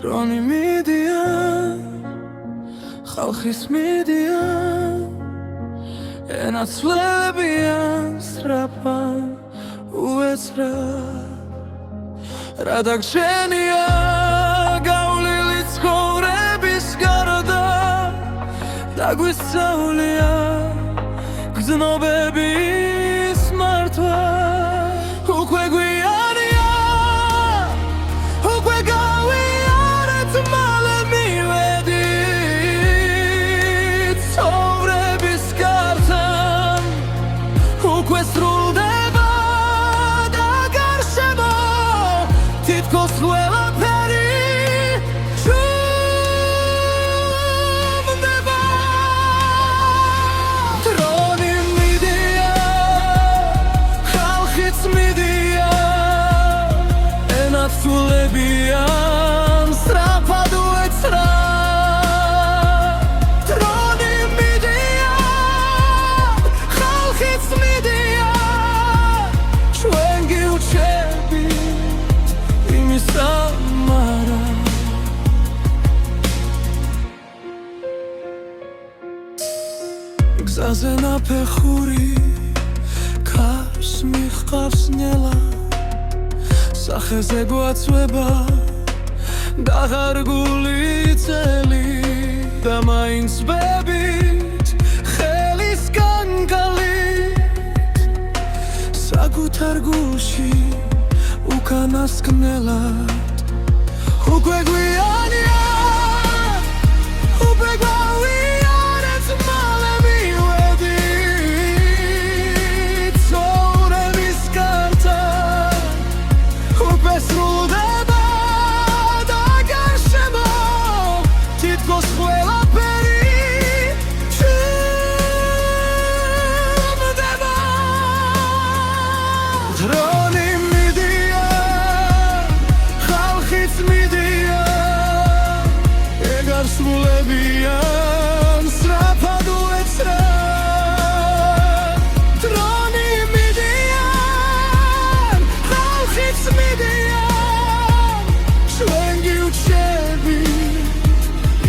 დრონი მიდია ხალხის მიდია ენაცვლებიან სრაფან უეცრად რა დაგჩენია გავლილი ცხოვრების გარდა დაგვისწავლია გრძნობების მართვა უკვე გვიანია უკვე გავიარეთ მალე მივედით ცხოვრების კართან უკვე სრულდება და გარშემო თითქოს ყველაფერი სულებიან სრაფად უეცრად დრონი მიდია ხალხიც მიდია ჩვენ გიუჩებით იმისა მარა გზაზე ნაფეხური ქარს მიხყავს ნელა სახეზე გვაცვება დაღარგული წელი და მაინც ბებით ხელისგან გალით საკუთარ გულში უკანასკნელად უკვე გვიანია უკვე გავიარეთ მალე მივედით ცხოვრების კართან უკვე სრულდება და გარშემო თითქოს ყველაფერი ჩნდება დრონი მიდია ხალხიც მიდია ეგარ სრულებიან სრაფად უეცრად დრონი მიდია ხალხიც მიდია ჩვენ გიუჩებით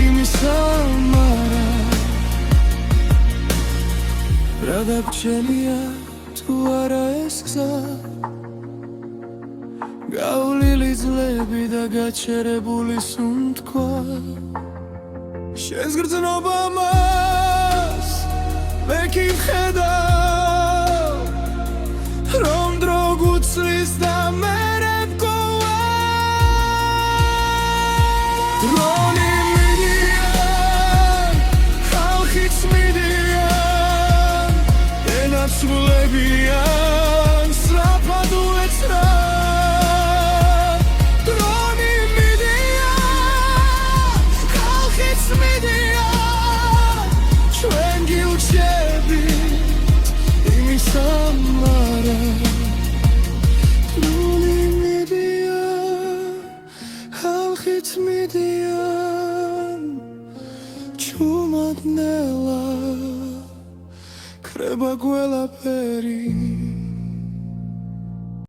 იმისა მარა რა დაგჩენია თუ არა ეს გზა გავლილი ძლები და გაჩერებული სუნთქვა შენს გრძნობამას მე კი ვხედავ რომ დრო გუცლის და მერე ვკოვა დრონი მიდია ხალხიც მიდია ენაცვლებიან სრაფად უეცრად დრონი მიდია ხალხიც მიდია ჩვენ გიუჩებით იმისა მარა დრონი მიდია ხალხიც მიდია ჩუმად ნელა ქრება ყველაფერი